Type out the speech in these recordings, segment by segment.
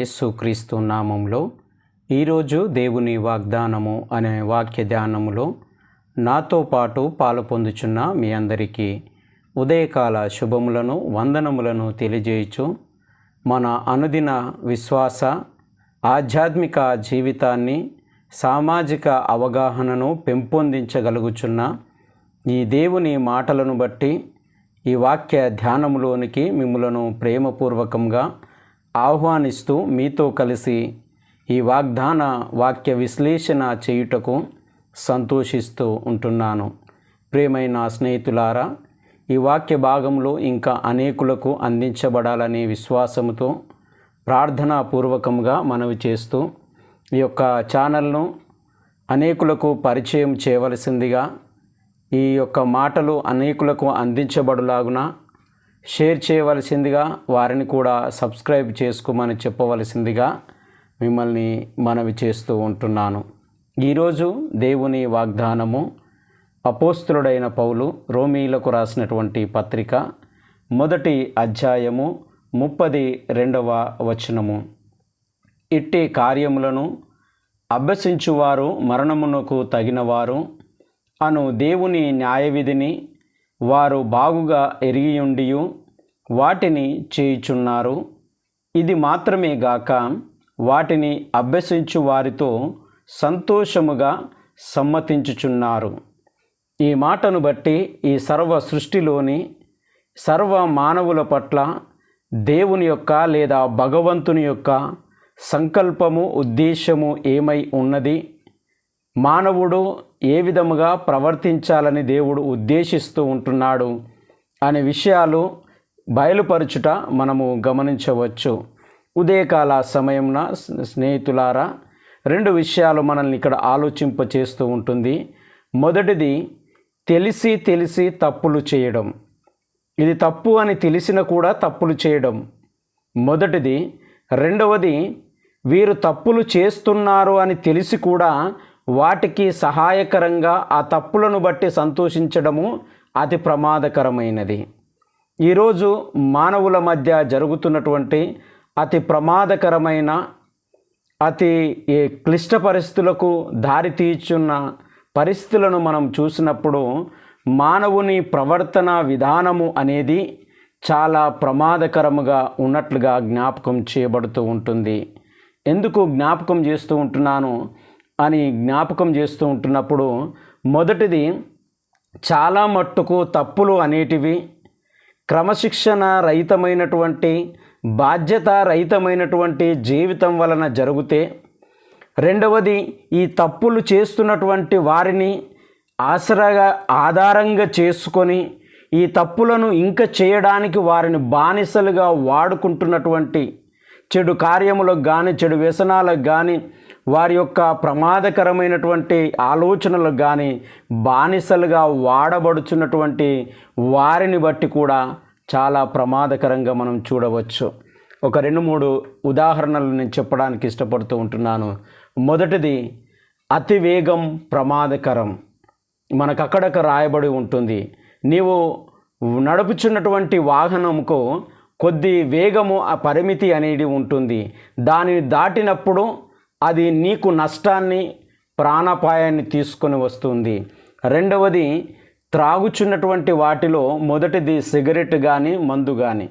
యేసుక్రీస్తు నామంలో ఈరోజు దేవుని వాగ్దానము అనే వాక్య ధ్యానములో నాతో పాటు పాలుపొందుచున్న మీ అందరికీ ఉదయకాల శుభములను వందనములను తెలియజేయచ్చు. మన అనుదిన విశ్వాస ఆధ్యాత్మిక జీవితాన్ని సామాజిక అవగాహనను పెంపొందించగలుగుచున్న ఈ దేవుని మాటలను బట్టి ఈ వాక్య ధ్యానములోనికి మిమ్ములను ప్రేమపూర్వకంగా ఆహ్వానిస్తూ మీతో కలిసి ఈ వాక్య విశ్లేషణ చేయుటకు సంతోషిస్తూ ఉంటున్నాను. ప్రియమైన స్నేహితులారా, ఈ వాక్య భాగంలో ఇంకా అనేకులకు అందించబడాలనే విశ్వాసముతో ప్రార్థనాపూర్వకంగా మనవి చేస్తూ ఈ యొక్క ఛానల్ను అనేకులకు పరిచయం చేయవలసిందిగా, ఈ యొక్క మాటలు అనేకులకు అందించబడులాగున షేర్ చేయవలసిందిగా, వారిని కూడా సబ్స్క్రైబ్ చేసుకోమని చెప్పవలసిందిగా మిమ్మల్ని మనవి చేస్తూ ఉంటున్నాను. ఈరోజు దేవుని వాగ్దానము అపోస్తులుడైన పౌలు రోమీయులకు రాసినటువంటి పత్రిక 1వ అధ్యాయము 32వ వచనము. ఇట్టి కార్యములను అభ్యసించువారు మరణమునకు తగినవారు అను దేవుని న్యాయవిధిని వారు బాగుగా ఎరిగియుండియు వాటిని చేయుచున్నారు. ఇది మాత్రమే గాక వాటిని అభ్యసించు వారితో సంతోషముగా సమ్మతించుచున్నారు. ఈ మాటను బట్టి ఈ సర్వ సృష్టిలోని సర్వ మానవుల పట్ల దేవుని యొక్క లేదా భగవంతుని యొక్క సంకల్పము, ఉద్దేశము ఏమై ఉన్నది, మానవుడు ఏ విధముగా ప్రవర్తించాలని దేవుడు ఉద్దేశిస్తూ ఉంటున్నాడు అనే విషయాలు బయలుపరచుట మనము గమనించవచ్చు. ఉదయకాల సమయంన స్నేహితులారా, 2 విషయాలు మనల్ని ఇక్కడ ఆలోచింపచేస్తూ ఉంటుంది. మొదటిది, తెలిసి తప్పులు చేయడం. ఇది తప్పు అని తెలిసిన కూడా తప్పులు చేయడం మొదటిది. రెండవది, వీరు తప్పులు చేస్తున్నారు అని తెలిసి కూడా వాటికి సహాయకరంగా ఆ తప్పులను బట్టి సంతోషించడము అతి ప్రమాదకరమైనది. ఈరోజు మానవుల మధ్య జరుగుతున్నటువంటి అతి ప్రమాదకరమైన, అతి క్లిష్ట పరిస్థితులకు దారితీస్తున్న పరిస్థితులను మనం చూసినప్పుడు మానవుని ప్రవర్తన విధానము అనేది చాలా ప్రమాదకరముగా ఉన్నట్లుగా జ్ఞాపకం చేయబడుతూ ఉంటుంది. ఎందుకు జ్ఞాపకం చేస్తూ ఉంటున్నాను అని జ్ఞాపకం చేస్తూ ఉంటున్నప్పుడు, మొదటిది, చాలా మట్టుకు తప్పులు అనేటివి క్రమశిక్షణ రహితమైనటువంటి, బాధ్యత రహితమైనటువంటి జీవితం వలన జరిగితే, రెండవది, ఈ తప్పులు చేస్తున్నటువంటి వారిని ఆధారంగా చేసుకొని ఈ తప్పులను ఇంకా చేయడానికి వారిని బానిసలుగా వాడుకుంటున్నటువంటి చెడు కార్యములకు కానీ, చెడు వ్యసనాలకు కానీ, వారి యొక్క ప్రమాదకరమైనటువంటి ఆలోచనలకు కానీ బానిసలుగా వాడబడుచున్నటువంటి వారిని బట్టి కూడా చాలా ప్రమాదకరంగా మనం చూడవచ్చు. ఒక 2-3 ఉదాహరణలు నేను చెప్పడానికి ఇష్టపడుతూ ఉంటున్నాను. మొదటిది, అతివేగం ప్రమాదకరం. మనకు అక్కడక్కడ రాయబడి ఉంటుంది. నీవు నడుపుచున్నటువంటి వాహనంకు కొద్ది వేగము, ఆ పరిమితి అనేది ఉంటుంది. దానిని దాటినప్పుడు అది నీకు నష్టాన్ని, ప్రాణాపాయాన్ని తీసుకొని వస్తుంది. రెండవది, త్రాగుచున్నటువంటి వాటిలో మొదటిది సిగరెట్ కానీ, మందు కానీ.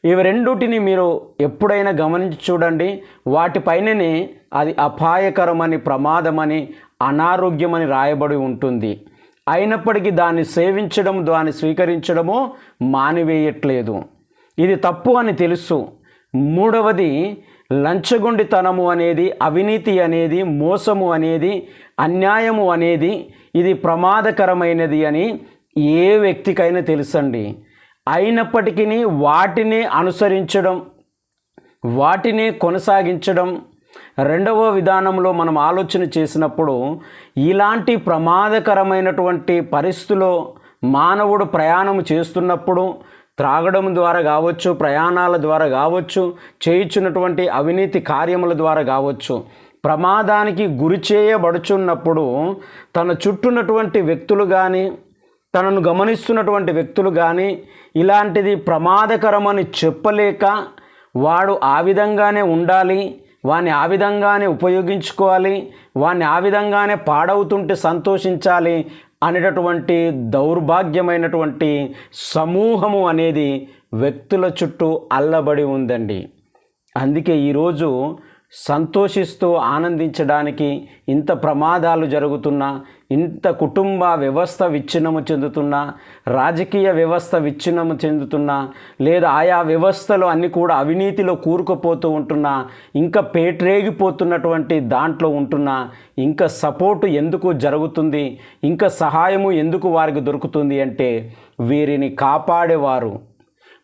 ఇవి రెండుటిని మీరు ఎప్పుడైనా గమనించి చూడండి. వాటిపైననే అది అపాయకరమని, ప్రమాదమని, అనారోగ్యమని రాయబడి ఉంటుంది. అయినప్పటికీ దాన్ని సేవించడం, దాన్ని స్వీకరించడము మానివేయట్లేదు. ఇది తప్పు అని తెలుసు. మూడవది, లంచగొండితనము అనేది, అవినీతి అనేది, మోసము అనేది, అన్యాయము అనేది ఇది ప్రమాదకరమైనది అని ఏ వ్యక్తికైనా తెలుసండి. అయినప్పటికీ వాటిని అనుసరించడం, వాటిని కొనసాగించడం. రెండవ విధానంలో మనం ఆలోచన చేసినప్పుడు, ఇలాంటి ప్రమాదకరమైనటువంటి పరిస్థితుల్లో మానవుడు ప్రయాణం చేస్తున్నప్పుడు త్రాగడం ద్వారా కావచ్చు, ప్రయాణాల ద్వారా కావచ్చు, చేయుచున్నటువంటి అవినీతి కార్యముల ద్వారా కావచ్చు, ప్రమాదానికి గురి చేయబడుచున్నప్పుడు తన చుట్టూన్నటువంటి వ్యక్తులు కానీ, తనను గమనిస్తున్నటువంటి వ్యక్తులు కానీ ఇలాంటిది ప్రమాదకరమని చెప్పలేక వాడు ఆ విధంగానే ఉండాలి, వాడిని ఆ విధంగానే ఉపయోగించుకోవాలి, వాడిని ఆ విధంగానే పాడవుతుంటే సంతోషించాలి అనేటటువంటి దౌర్భాగ్యమైనటువంటి సమూహము అనేది వ్యక్తుల చుట్టూ అల్లబడి ఉందండి. అందుకే ఈరోజు సంతోషిస్తూ ఆనందించడానికి ఇంత ప్రమాదాలు జరుగుతున్నా, ఇంత కుటుంబ వ్యవస్థ విచ్ఛిన్నము చెందుతున్నా, రాజకీయ వ్యవస్థ విచ్ఛిన్నము చెందుతున్నా, లేదా ఆయా వ్యవస్థలు అన్నీ కూడా అవినీతిలో కూరుకుపోతూ ఉంటున్నా, ఇంకా పేట్రేగిపోతున్నటువంటి దాంట్లో ఉంటున్నా, ఇంకా సపోర్టు ఎందుకు జరుగుతుంది, ఇంకా సహాయము ఎందుకు వారికి దొరుకుతుంది అంటే వీరిని కాపాడేవారు,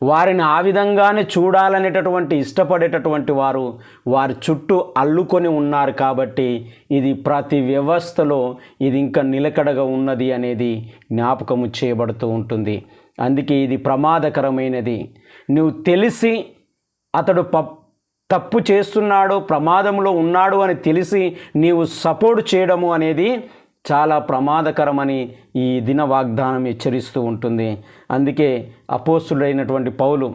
వారిని ఆ విధంగానే చూడాలనేటటువంటి ఇష్టపడేటటువంటి వారు వారి చుట్టూ అల్లుకొని ఉన్నారు. కాబట్టి ఇది ప్రతి వ్యవస్థలో ఇది ఇంకా నిలకడగా ఉన్నది అనేది జ్ఞాపకము చేయబడుతూ ఉంటుంది. అందుకే ఇది ప్రమాదకరమైనది. నువ్వు తెలిసి అతడు తప్పు చేస్తున్నాడు, ప్రమాదంలో ఉన్నాడు అని తెలిసి నీవు సపోర్ట్ చేయడము అనేది చాలా ప్రమాదకరమని ఈ దిన వాగ్దానం హెచ్చరిస్తూ ఉంటుంది. అందుకే అపోస్తుడైనటువంటి పౌలు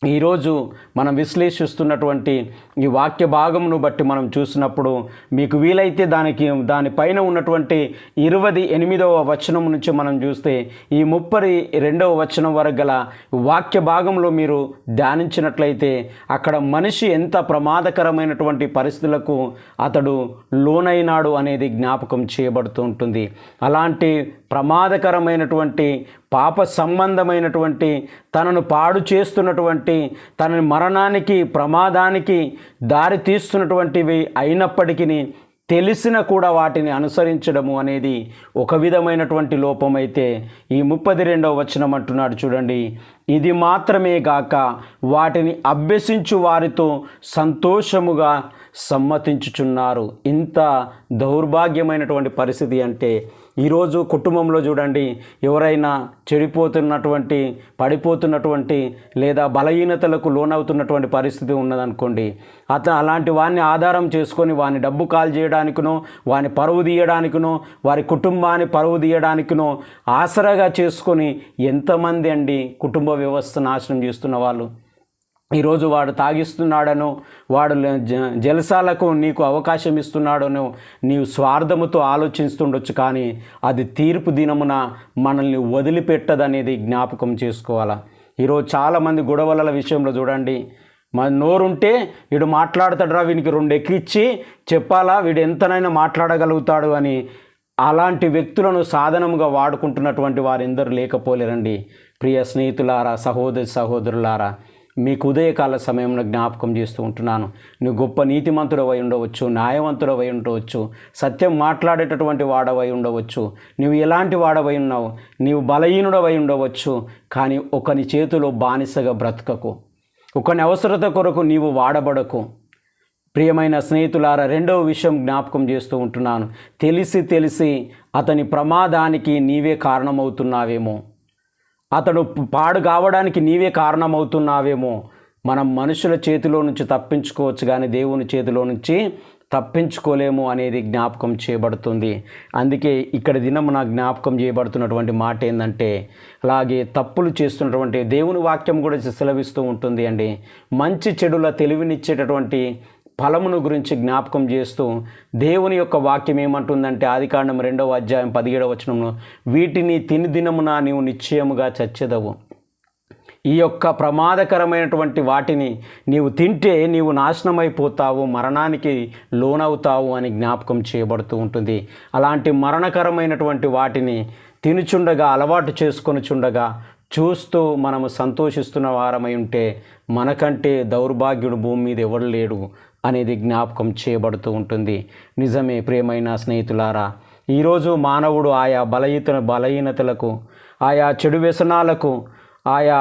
ఈరోజు మనం విశ్లేషిస్తున్నటువంటి ఈ వాక్య భాగమును బట్టి మనం చూసినప్పుడు మీకు వీలైతే దానిపైన ఉన్నటువంటి 28వ వచనం నుంచి మనం చూస్తే ఈ 32వ వచనం వరకు గల వాక్య భాగంలో మీరు ధ్యానించినట్లయితే అక్కడ మనిషి ఎంత ప్రమాదకరమైనటువంటి పరిస్థితులకు అతడు లోనైనాడు అనేది జ్ఞాపకం చేయబడుతూ ఉంటుంది. అలాంటి ప్రమాదకరమైనటువంటి పాప సంబంధమైనటువంటి తనను పాడు చేస్తున్నటువంటి తనని మరణానికి ప్రమాదానికి దారి తీస్తున్నటువంటివి అయినప్పటికీ తెలిసిన కూడా వాటిని అనుసరించడము అనేది ఒక విధమైనటువంటి లోపమైతే ఈ 32వ వచనం అంటున్నాడు చూడండి, ఇది మాత్రమే గాక వాటిని అభ్యసించు వారితో సంతోషముగా సమ్మతించుచున్నారు. ఇంత దౌర్భాగ్యమైనటువంటి పరిస్థితి అంటే ఈరోజు కుటుంబంలో చూడండి, ఎవరైనా చెడిపోతున్నటువంటి పడిపోతున్నటువంటి లేదా బలహీనతలకు లోనవుతున్నటువంటి పరిస్థితి ఉన్నదనుకోండి, అలాంటి వాడిని ఆధారం చేసుకొని వాని డబ్బు కాల్ చేయడానికినో వాని పరువు తీయడానికినో వారి కుటుంబాన్ని పరువు తీయడానికినో ఆసరాగా చేసుకొని ఎంతమంది అండి కుటుంబ వ్యవస్థ నాశనం చేస్తున్న వాళ్ళు. ఈరోజు వాడు తాగిస్తున్నాడనో వాడు జలసాలకు నీకు అవకాశం ఇస్తున్నాడనో నీవు స్వార్థముతో ఆలోచిస్తుండొచ్చు, కానీ అది తీర్పు దినమున మనల్ని వదిలిపెట్టదనేది జ్ఞాపకం చేసుకోవాలా. ఈరోజు చాలామంది గొడవల విషయంలో చూడండి, మన నోరుంటే వీడు మాట్లాడతాడురా, వీనికి 2 ఎక్కిచ్చి చెప్పాలా వీడు ఎంతనైనా మాట్లాడగలుగుతాడు అని అలాంటి వ్యక్తులను సాధనముగా వాడుకుంటున్నటువంటి వారెందరూ లేకపోలేరండి. ప్రియ స్నేహితులారా, సహోదరులారా, మీకు ఉదయకాల సమయంలో జ్ఞాపకం చేస్తూ ఉంటున్నాను. నువ్వు గొప్ప నీతిమంతుడవై ఉండవచ్చు, న్యాయవంతుడవై ఉండవచ్చు, సత్యం మాట్లాడేటటువంటి వాడవై ఉండవచ్చు, నువ్వు ఎలాంటి వాడవై ఉన్నావు, నీవు బలహీనుడవై ఉండవచ్చు, కానీ ఒకని చేతిలో బానిసగా బ్రతకకు, ఒకని అవసరత కొరకు నీవు వాడబడకు. ప్రియమైన స్నేహితులారా, 2వ విషయం జ్ఞాపకం చేస్తూ ఉంటున్నాను. తెలిసి అతని ప్రమాదానికి నీవే కారణమవుతున్నావేమో, అతడు పాడు కావడానికి నీవే కారణమవుతున్నావేమో. మనం మనుషుల చేతిలో నుంచి తప్పించుకోవచ్చు, కానీ దేవుని చేతిలో నుంచి తప్పించుకోలేము అనేది జ్ఞాపకం చేయబడుతుంది. అందుకే ఇక్కడ దినమున జ్ఞాపకం చేయబడుతున్నటువంటి మాట ఏంటంటే, అలాగే తప్పులు చేస్తున్నటువంటి దేవుని వాక్యం కూడా సెలవిస్తూ ఉంటుంది అండి. మంచి చెడుల తెలివినిచ్చేటటువంటి ఫలమును గురించి జ్ఞాపకం చేస్తూ దేవుని యొక్క వాక్యం ఏమంటుందంటే, ఆదికాండం 2వ అధ్యాయం 17వ వచనంలో, వీటిని తిని దినమున నీవు నిశ్చయముగా చచ్చెదవు. ఈ యొక్క ప్రమాదకరమైనటువంటి వాటిని నీవు తింటే నీవు నాశనమైపోతావు, మరణానికి లోనవుతావు అని జ్ఞాపకం చేయబడుతూ ఉంటుంది. అలాంటి మరణకరమైనటువంటి వాటిని తినుచుండగా, అలవాటు చేసుకొనిచుండగా చూస్తూ మనము సంతోషిస్తున్న వారమై ఉంటే మనకంటే దౌర్భాగ్యుడు భూమి మీద ఎవడు లేడు అనేది జ్ఞాపకం చేయబడుతూ ఉంటుంది. నిజమే ప్రియమైన స్నేహితులారా, ఈరోజు మానవుడు ఆయా బలహీనతలకు, ఆయా చెడు వ్యసనాలకు, ఆయా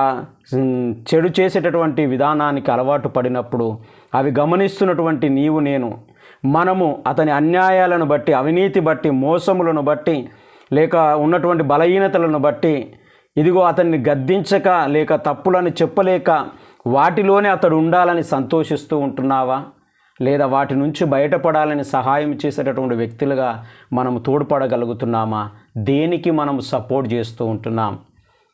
చెడు చేసేటటువంటి విధానానికి అలవాటు పడినప్పుడు అవి గమనిస్తున్నటువంటి నీవు నేను మనము అతని అన్యాయాలను బట్టి, అవినీతి బట్టి, మోసములను బట్టి, లేక ఉన్నటువంటి బలహీనతలను బట్టి ఇదిగో అతన్ని గద్దించక లేక తప్పులని చెప్పలేక వాటిలోనే అతడు ఉండాలని సంతోషిస్తూ ఉంటున్నావా, లేదా వాటి నుంచి బయటపడాలని సహాయం చేసేటటువంటి వ్యక్తులుగా మనం తోడ్పడగలుగుతున్నామా? దేనికి మనం సపోర్ట్ చేస్తూ ఉంటున్నాం,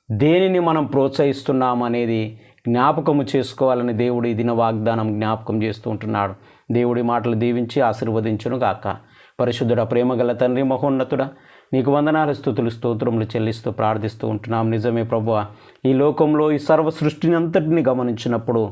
దేనిని మనం ప్రోత్సహిస్తున్నాం అనేది జ్ఞాపకము చేసుకోవాలని దేవుడు ఈ దిన వాగ్దానం జ్ఞాపకం చేస్తూ ఉంటున్నాడు. దేవుడి మాటలు దీవించి ఆశీర్వదించును గాక. పరిశుద్ధుడ, ప్రేమగల తండ్రి, మహోన్నతుడ, నీకు వందనాలు, స్తుతులు, స్తోత్రములు చెల్లిస్తూ ప్రార్థిస్తూ ఉంటున్నాం. నిజమే ప్రభువా, ఈ లోకంలో ఈ సర్వ సృష్టిని అంతటిని గమనించినప్పుడు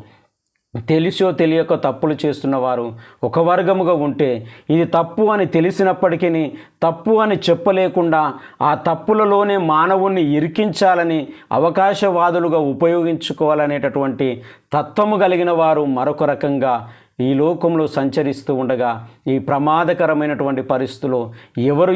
తెలిసో తెలియక తప్పులు చేస్తున్న వారు ఒక వర్గముగా ఉంటే, ఇది తప్పు అని తెలిసినప్పటికీ తప్పు అని చెప్పలేకుండా ఆ తప్పులలోనే మానవుణ్ణి ఇరికించాలని అవకాశవాదులుగా ఉపయోగించుకోవాలనేటటువంటి తత్వము కలిగిన వారు మరొక రకంగా ఈ లోకంలో సంచరిస్తూ ఉండగా, ఈ ప్రమాదకరమైనటువంటి పరిస్థితుల్లో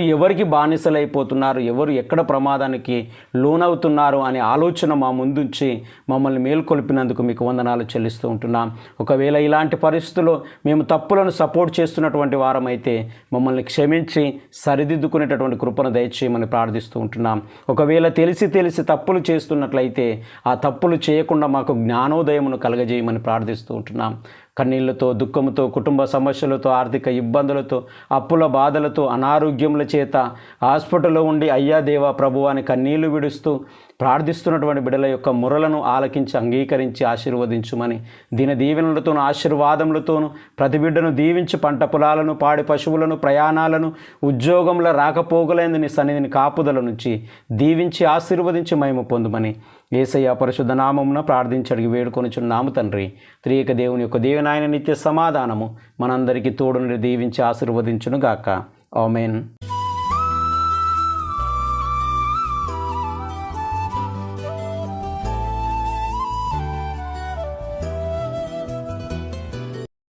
ఎవరికి బానిసలైపోతున్నారు, ఎవరు ఎక్కడ ప్రమాదానికి లోనవుతున్నారు అనే ఆలోచన మా ముందుంచి మమ్మల్ని మేల్కొల్పినందుకు మీకు వందనాలు చెల్లిస్తూ ఉంటున్నాం. ఒకవేళ ఇలాంటి పరిస్థితుల్లో మేము తప్పులను సపోర్ట్ చేస్తున్నటువంటి వారమైతే మమ్మల్ని క్షమించి సరిదిద్దుకునేటటువంటి కృపను దయచేయమని ప్రార్థిస్తూ ఉంటున్నాం. ఒకవేళ తెలిసి తప్పులు చేస్తున్నట్లయితే ఆ తప్పులు చేయకుండా మాకు జ్ఞానోదయమును కలగజేయమని ప్రార్థిస్తూ ఉంటున్నాం. కన్నీళ్లతో, దుఃఖంతో, కుటుంబ సమస్యలతో, ఆర్థిక ఇబ్బందులతో, అప్పుల బాధలతో, అనారోగ్యముల చేత హాస్పిటల్లో ఉండి అయ్యా దేవా ప్రభు అని కన్నీళ్లు విడుస్తూ ప్రార్థిస్తున్నటువంటి బిడ్డల యొక్క మొరలను ఆలకించి అంగీకరించి ఆశీర్వదించుమని, దిన దీవెనలతోనూ ఆశీర్వాదములతోనూ ప్రతి బిడ్డను దీవించి పంట పొలాలను, పాడి పశువులను, ప్రయాణాలను, ఉద్యోగంలో రాకపోగలైంది నీ సన్నిధిని కాపుదల నుంచి దీవించి ఆశీర్వదించి మహిమ పొందుమని యేసయ్య పరిశుద్ధ నామమున ప్రార్థించి అడిగి వేడుకొనుచున్నాము తండ్రి. త్రియక దేవుని యొక్క దేవునాయన నిత్య సమాధానము మనందరికీ తోడుని దీవించి ఆశీర్వదించును గాక. ఆమేన్.